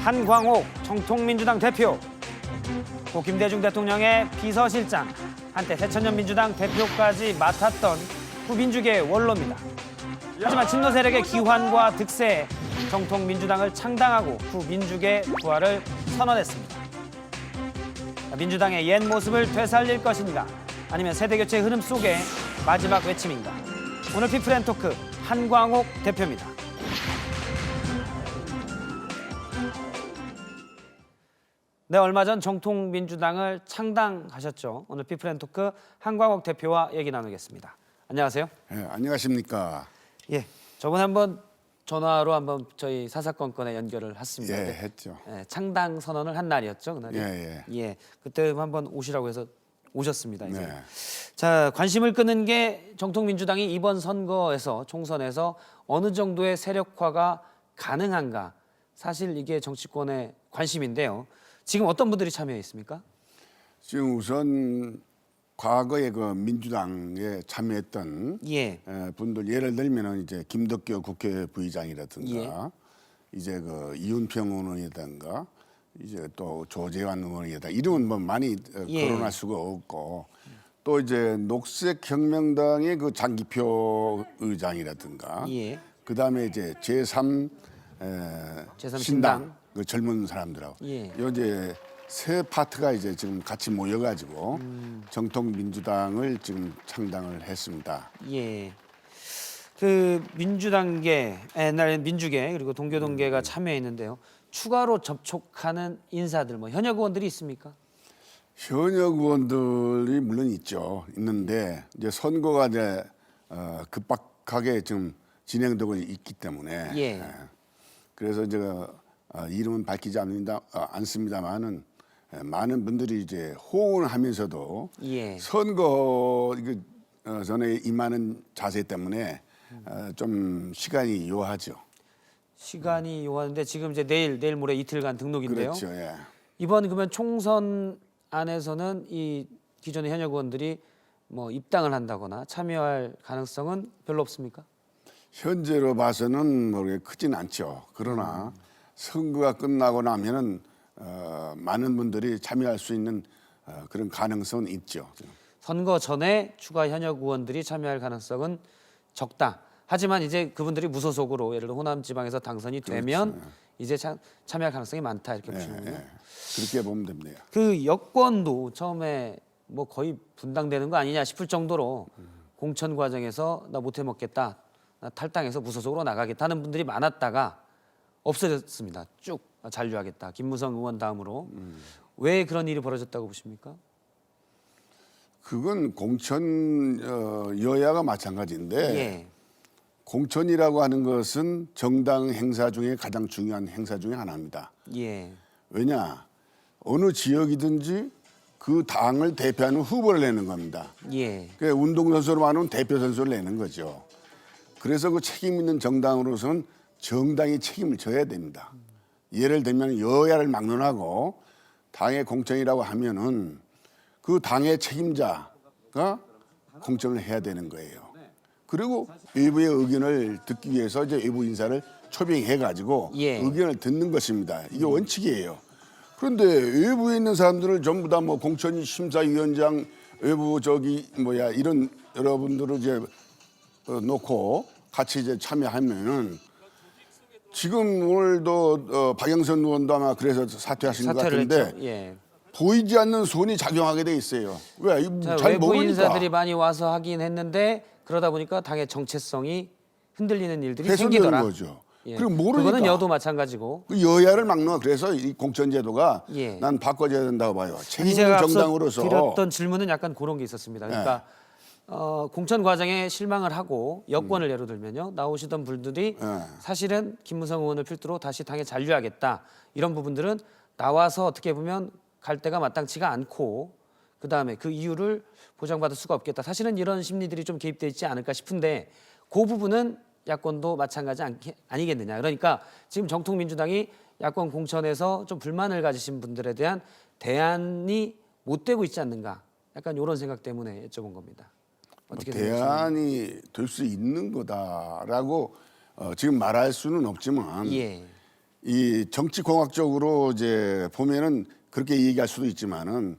한광옥 정통민주당 대표, 고 김대중 대통령의 비서실장, 한때 새천년 민주당 대표까지 맡았던 후 민주계의 원로입니다. 하지만 친노 세력의 기환과 득세에 정통민주당을 창당하고 후 민주계 부활을 선언했습니다. 민주당의 옛 모습을 되살릴 것인가, 아니면 세대교체 흐름 속의 마지막 외침인가. 오늘 피플앤토크 한광옥 대표입니다. 네, 얼마 전 정통민주당을 창당하셨죠. 오늘 피플앤토크 한광옥 대표와 얘기 나누겠습니다. 안녕하세요. 네, 안녕하십니까. 예, 저번에 한번 전화로 한번 저희 사사건건에 연결을 했습니다. 예, 했죠. 예, 창당 선언을 한 날이었죠, 그날이. 예, 그때 한번 오시라고 해서 오셨습니다. 이제. 네. 자, 관심을 끄는 게 정통민주당이 이번 선거에서 총선에서 어느 정도의 세력화가 가능한가. 사실 이게 정치권의 관심인데요. 지금 어떤 분들이 참여했습니까? 지금 우선 과거에 그 민주당에 참여했던 분들 예를 들면은 이제 김덕교 국회 부의장이라든가 이제 그 이윤평 의원이라든가 이제 또 조재환 의원이라든가 이름은 뭐 많이 거론할 수가 없고 또 이제 녹색혁명당의 그 장기표 의장이라든가 그 다음에 이제 제3 신당 그 젊은 사람들하고 이제 세 파트가 이제 지금 같이 모여가지고 정통민주당을 지금 창당을 했습니다. 예. 그 민주당계, 옛날에 민주계 그리고 동교동계가 참여했는데요. 추가로 접촉하는 인사들, 뭐 현역 의원들이 있습니까? 현역 의원들이 물론 있는데 이제 선거가 이제 급박하게 지금 진행되고 있기 때문에 그래서 제가 이름은 밝히지 않습니다만은 많은 분들이 이제 호응을 하면서도 선거 전에 임하는 자세 때문에 좀 시간이 요하죠. 시간이 요하는데 지금 이제 내일 모레 이틀간 등록인데요. 그렇죠. 예. 이번 그러면 총선 안에서는 이 기존의 현역 의원들이 뭐 입당을 한다거나 참여할 가능성은 별로 없습니까? 현재로 봐서는 뭐 크진 않죠. 그러나 선거가 끝나고 나면은 많은 분들이 참여할 수 있는 그런 가능성은 있죠. 선거 전에 추가 현역 의원들이 참여할 가능성은 적다. 하지만 이제 그분들이 무소속으로 예를 들어 호남 지방에서 당선이 되면 그렇죠. 이제 참여할 가능성이 많다 이렇게 보시는군요. 그렇게 보면 됩니다. 그 여권도 처음에 뭐 거의 분당되는 거 아니냐 싶을 정도로 공천 과정에서 나 못해 먹겠다, 나 탈당해서 무소속으로 나가겠다 하는 분들이 많았다가 없어졌습니다. 쭉 잔류하겠다. 김무성 의원 다음으로. 왜 그런 일이 벌어졌다고 보십니까? 그건 공천 여야가 마찬가지인데 공천이라고 하는 것은 정당 행사 중에 가장 중요한 행사 중에 하나입니다. 왜냐? 어느 지역이든지 그 당을 대표하는 후보를 내는 겁니다. 그러니까 운동선수로 말하면 대표 선수를 내는 거죠. 그래서 그 책임 있는 정당으로서는 정당이 책임을 져야 됩니다. 예를 들면 여야를 막론하고 당의 공천이라고 하면은 그 당의 책임자가 공천을 해야 되는 거예요. 그리고 외부의 의견을 듣기 위해서 이제 외부 인사를 초빙해가지고 의견을 듣는 것입니다. 이게 원칙이에요. 그런데 외부에 있는 사람들을 전부 다 뭐 공천 심사위원장 외부 이런 여러분들을 이제 놓고 같이 이제 참여하면은 지금 오늘도 박영선 의원도 아마 그래서 사퇴하신 것 같은데 보이지 않는 손이 작용하게 돼 있어요. 왜? 잘 외부 모르니까. 인사들이 많이 와서 하긴 했는데 그러다 보니까 당의 정체성이 흔들리는 일들이 생기더라. 거죠. 그리고 모르니까. 그거는 여도 마찬가지고. 그 여야를 막는 그래서 이 공천제도가 난 바꿔줘야 된다고 봐요. 책임 있는 정당으로서. 드렸던 질문은 약간 그런 게 있었습니다. 그러니까 공천 과정에 실망을 하고 여권을 예로 들면요. 나오시던 분들이 사실은 김무성 의원을 필두로 다시 당에 잔류하겠다. 이런 부분들은 나와서 어떻게 보면 갈 데가 마땅치가 않고 그다음에 그 이유를 보장받을 수가 없겠다. 사실은 이런 심리들이 좀 개입되어 있지 않을까 싶은데 그 부분은 야권도 마찬가지 아니겠느냐. 그러니까 지금 정통민주당이 야권 공천에서 좀 불만을 가지신 분들에 대한 대안이 못 되고 있지 않는가. 약간 이런 생각 때문에 여쭤본 겁니다. 어떻게 대안이 될 수 있는 거다라고 지금 말할 수는 없지만 이 정치공학적으로 이제 보면은 그렇게 얘기할 수도 있지만은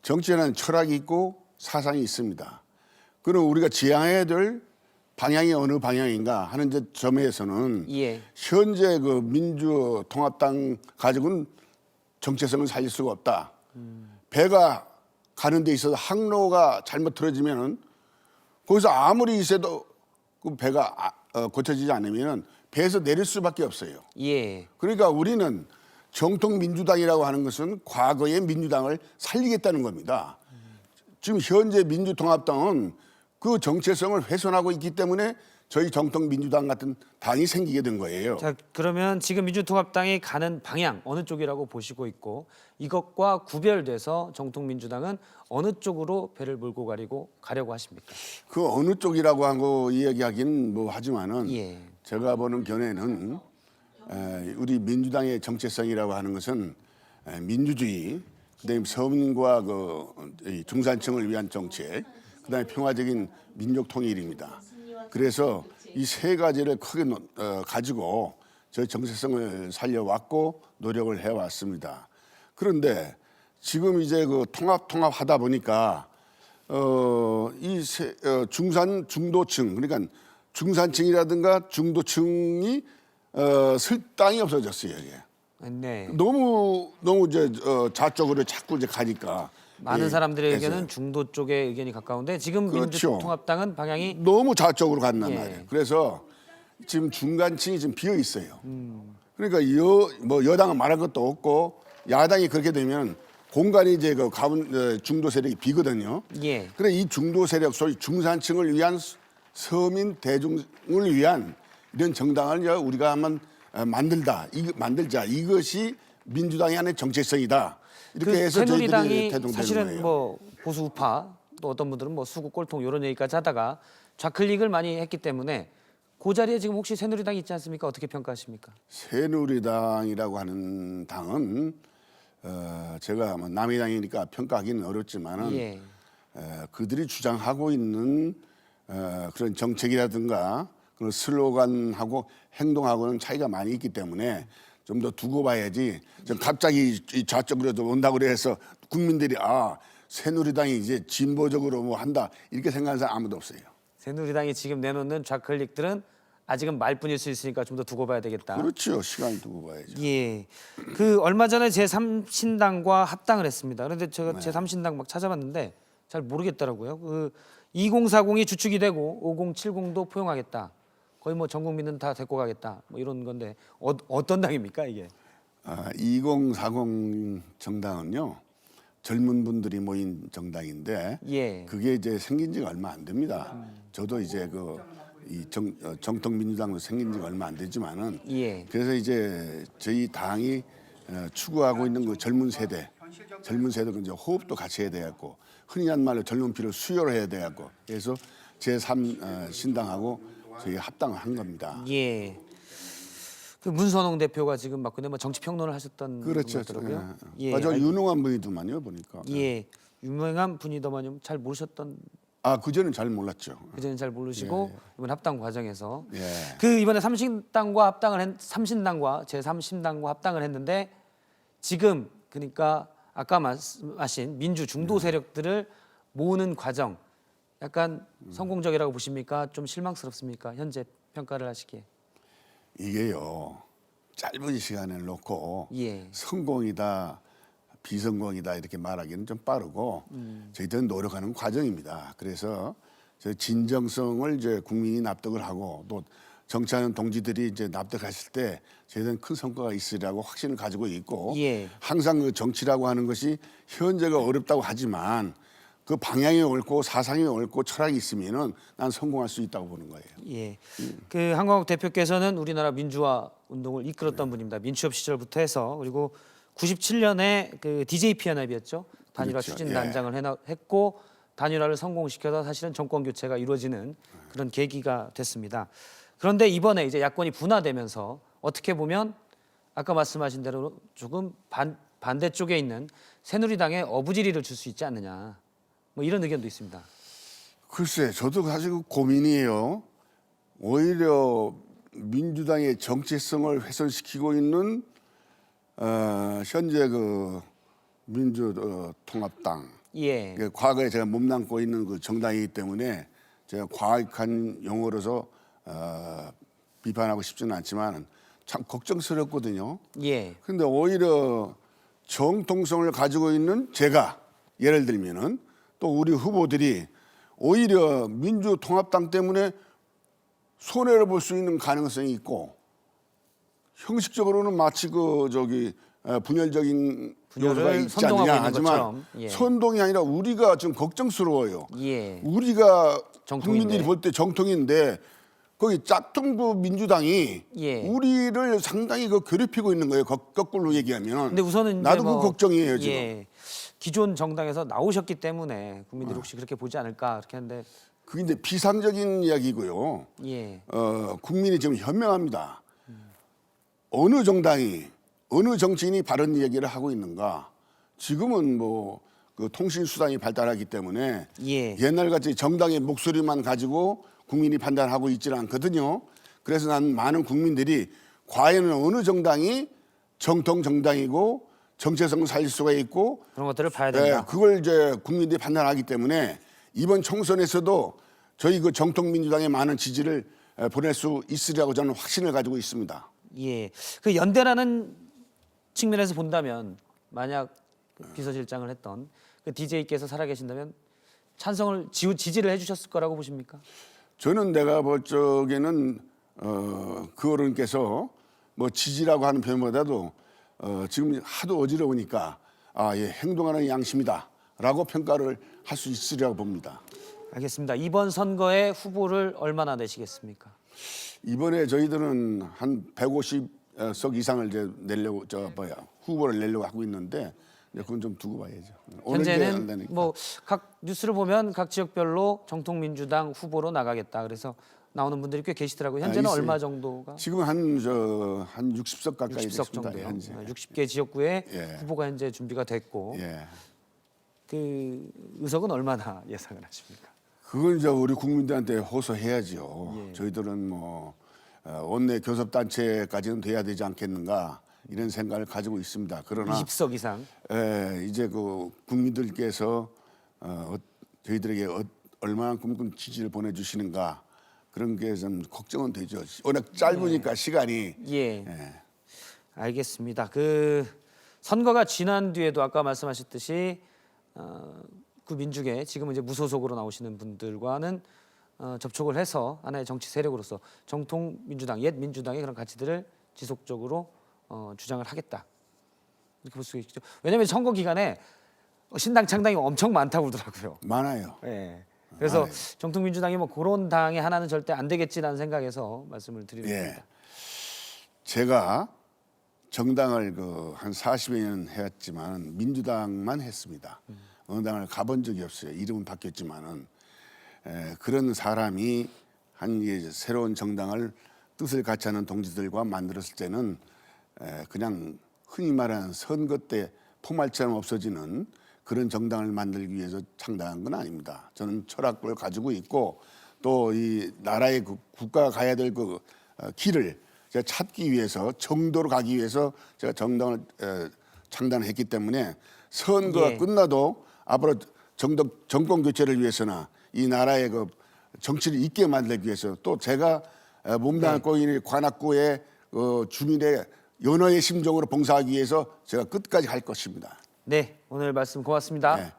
정치에는 철학이 있고 사상이 있습니다. 그럼 우리가 지향해야 될 방향이 어느 방향인가 하는 점에서는 예. 현재 그 민주통합당 가지고는 정체성을 살릴 수가 없다. 배가 가는 데 있어서 항로가 잘못 틀어지면은 거기서 아무리 있어도 그 배가 고쳐지지 않으면 배에서 내릴 수밖에 없어요. 예. 그러니까 우리는 정통 민주당이라고 하는 것은 과거의 민주당을 살리겠다는 겁니다. 지금 현재 민주통합당은 그 정체성을 훼손하고 있기 때문에 저희 정통 민주당 같은 당이 생기게 된 거예요. 자, 그러면 지금 민주통합당이 가는 방향 어느 쪽이라고 보시고 있고 이것과 구별돼서 정통민주당은 어느 쪽으로 배를 몰고 가려고 하십니까? 그 어느 쪽이라고 하고 이야기하기는 뭐 하지만은 예. 제가 보는 견해는 우리 민주당의 정체성이라고 하는 것은 민주주의, 그다음에 서민과 이 중산층을 위한 정책, 그다음에 평화적인 민족 통일입니다. 그래서 이 세 가지를 크게 가지고 저희 정체성을 살려왔고 노력을 해왔습니다. 그런데 지금 이제 그 통합하다 보니까 중도층, 그러니까 중산층이라든가 중도층이 쓸 땅이 없어졌어요. 이게. 네. 너무 이제 좌쪽으로 자꾸 이제 가니까 많은 사람들의 그래서 의견은 중도 쪽의 의견이 가까운데 지금 그렇죠. 민주통합당은 방향이 너무 좌쪽으로 간단 예. 말이에요. 그래서 지금 중간층이 지금 비어 있어요. 그러니까 여당은 말할 것도 없고 야당이 그렇게 되면 공간이 이제 그 중도 세력이 비거든요. 예. 그래 이 중도 세력 소위 중산층을 위한 서민 대중을 위한 이런 정당을 이제 우리가 한번 만들자. 이것이 민주당의 안의 정체성이다. 이렇게 해서 저희들이 새누리당이 대동되는 사실은 거예요. 뭐 보수 우파 또 어떤 분들은 뭐 수구 꼴통 이런 얘기까지 하다가 좌클릭을 많이 했기 때문에 그 자리에 지금 혹시 새누리당이 있지 않습니까? 어떻게 평가하십니까? 새누리당이라고 하는 당은 제가 뭐 남의 당이니까 평가하기는 어렵지만은 예. 그들이 주장하고 있는 그런 정책이라든가 그런 슬로건하고 행동하고는 차이가 많이 있기 때문에 좀 더 두고 봐야지. 갑자기 좌쪽으로 온다고 해서 국민들이 새누리당이 이제 진보적으로 뭐 한다 이렇게 생각하는 사람 아무도 없어요. 새누리당이 지금 내놓는 좌클릭들은 아직은 말뿐일 수 있으니까 좀 더 두고 봐야 되겠다. 그렇죠. 시간을 두고 봐야죠. 예. 그 얼마 전에 제3신당과 합당을 했습니다. 그런데 제가 제3신당 막 찾아봤는데 잘 모르겠더라고요. 그 2040이 주축이 되고 5070도 포용하겠다. 거의 뭐 전 국민은 다 데리고 가겠다. 뭐 이런 건데 어떤 당입니까 이게? 2040 정당은요. 젊은 분들이 모인 정당인데 예. 그게 이제 생긴 지가 얼마 안 됩니다. 저도 이제 정통 민주당도 생긴 지가 얼마 안 되지만은 예. 그래서 이제 저희 당이 추구하고 있는 그 젊은 세대 이제 호흡도 같이 해야 되겠고 흔히 한 말로 젊은 피를 수혈을 해야 되겠고 그래서 제3 신당하고 저희 합당을 한 겁니다. 예. 그 문선홍 대표가 지금 막 근데 뭐 정치 평론을 하셨던 그렇죠. 분이더라고요. 예. 아주 유능한 분이더만요 보니까. 예. 유명한 분이더만요. 잘 모르셨던 그전엔 잘 몰랐죠. 그전엔 잘 모르시고 이번 합당 과정에서 예. 그 이번에 삼신당과 제3신당과 합당을 했는데 지금 그러니까 아까 말씀하신 민주 중도 세력들을 모으는 과정 약간 성공적이라고 보십니까? 좀 실망스럽습니까? 현재 평가를 하시기에. 이게요. 짧은 시간을 놓고 예. 성공이다, 비성공이다 이렇게 말하기는 좀 빠르고 저희들은 노력하는 과정입니다. 그래서 저 진정성을 이제 국민이 납득을 하고 또 정치하는 동지들이 이제 납득하실 때 저희들은 큰 성과가 있으리라고 확신을 가지고 있고 예. 항상 그 정치라고 하는 것이 현재가 어렵다고 하지만 그 방향이 옳고 사상이 옳고 철학이 있으면은 난 성공할 수 있다고 보는 거예요. 예. 그 한광욱 대표께서는 우리나라 민주화 운동을 이끌었던 분입니다. 민취업 시절부터 해서 그리고 97년에 그 DJP 연합이었죠. 단일화 그렇죠. 추진단장을 했고 단일화를 성공시켜서 사실은 정권 교체가 이루어지는 그런 계기가 됐습니다. 그런데 이번에 이제 야권이 분화되면서 어떻게 보면 아까 말씀하신 대로 조금 반대쪽에 있는 새누리당에 어부지리를 줄 수 있지 않느냐. 뭐 이런 의견도 있습니다. 글쎄, 저도 사실 고민이에요. 오히려 민주당의 정체성을 훼손시키고 있는 현재 그 민주통합당, 예. 과거에 제가 몸담고 있는 그 정당이기 때문에 제가 과학한 용어로서 비판하고 싶지는 않지만 참 걱정스럽거든요. 예. 그런데 오히려 정통성을 가지고 있는 제가 예를 들면은 또 우리 후보들이 오히려 민주통합당 때문에 손해를 볼 수 있는 가능성이 있고 형식적으로는 마치 그 저기 분열적인 요소가 분열을 있지 선동하고 않느냐 있는 하지만 것처럼. 예. 선동이 아니라 우리가 좀 걱정스러워요. 예. 우리가 정통인데. 국민들이 볼 때 정통인데 거기 짝퉁부 민주당이 예. 우리를 상당히 그 괴롭히고 있는 거예요. 거꾸로 얘기하면. 근데 우선은 나도 이제 뭐, 그 걱정이에요 지금. 예. 기존 정당에서 나오셨기 때문에 국민들이 혹시 그렇게 보지 않을까 그렇게 하는데 그게 이제 비상적인 이야기고요. 예. 국민이 지금 현명합니다. 어느 정당이 어느 정치인이 바른 얘기를 하고 있는가? 지금은 뭐 그 통신 수단이 발달하기 때문에 예. 옛날같이 정당의 목소리만 가지고 국민이 판단하고 있지는 않거든요. 그래서 난 많은 국민들이 과연 어느 정당이 정통 정당이고 정체성을 살릴 수가 있고 그런 것들을 봐야 된다. 그걸 이제 국민들이 판단하기 때문에 이번 총선에서도 저희 그 정통민주당의 많은 지지를 보낼 수 있으리라고 저는 확신을 가지고 있습니다. 예. 그 연대라는 측면에서 본다면 만약 비서실장을 했던 그 DJ께서 살아계신다면 찬성을 지지를 해주셨을 거라고 보십니까? 저는 내가 볼 적에는 그 어른께서 뭐 지지라고 하는 표현보다도 지금 하도 어지러우니까 예, 행동하는 양심이다라고 평가를 할 수 있으리라고 봅니다. 알겠습니다. 이번 선거에 후보를 얼마나 내시겠습니까? 이번에 저희들은 한 150석 이상을 이제 내려고 후보를 내려고 하고 있는데 그건 좀 두고 봐야죠. 현재는 뭐 각 뉴스를 보면 각 지역별로 정통민주당 후보로 나가겠다. 그래서 나오는 분들이 꽤 계시더라고요. 현재는 있어요. 얼마 정도가? 지금 한 60석 가까이 60석 됐습니다. 정도요. 현재. 60개 지역구에 예. 후보가 현재 준비가 됐고 예. 그 의석은 얼마나 예상을 하십니까? 그건 이제 우리 국민들한테 호소해야죠. 예. 저희들은 뭐 원내 교섭단체까지는 돼야 되지 않겠는가 이런 생각을 가지고 있습니다. 그러나 20석 이상. 이제 그 국민들께서 저희들에게 얼마만큼 지지를 보내주시는가 그런 게 좀 걱정은 되죠. 워낙 짧으니까 시간이. 예. 알겠습니다. 그 선거가 지난 뒤에도 아까 말씀하셨듯이 그 민주계 지금 이제 무소속으로 나오시는 분들과는 접촉을 해서 하나의 정치 세력으로서 정통 민주당, 옛 민주당의 그런 가치들을 지속적으로 주장을 하겠다. 이렇게 볼 수 있죠. 왜냐하면 선거 기간에 신당 창당이 엄청 많다고 그러더라고요. 많아요. 예. 그래서 정통 민주당이 뭐 그런 당의 하나는 절대 안 되겠지라는 생각에서 말씀을 드리는 겁니다. 예. 제가 정당을 그 한 40여 년 했지만 민주당만 했습니다. 어느 당을 가본 적이 없어요. 이름은 바뀌었지만은 그런 사람이 한 새로운 정당을 뜻을 같이 하는 동지들과 만들었을 때는 그냥 흔히 말하는 선거 때 포말처럼 없어지는 그런 정당을 만들기 위해서 창당한 건 아닙니다. 저는 철학을 가지고 있고 또 이 나라의 그 국가가 가야 될 그 길을 제가 찾기 위해서 정도로 가기 위해서 제가 정당을 창단했기 때문에 선거가 끝나도 앞으로 정권 교체를 위해서나 이 나라의 그 정치를 있게 만들기 위해서 또 제가 몸담고 있는 관악구의 주민의 연호의 심정으로 봉사하기 위해서 제가 끝까지 할 것입니다. 네, 오늘 말씀 고맙습니다. 네.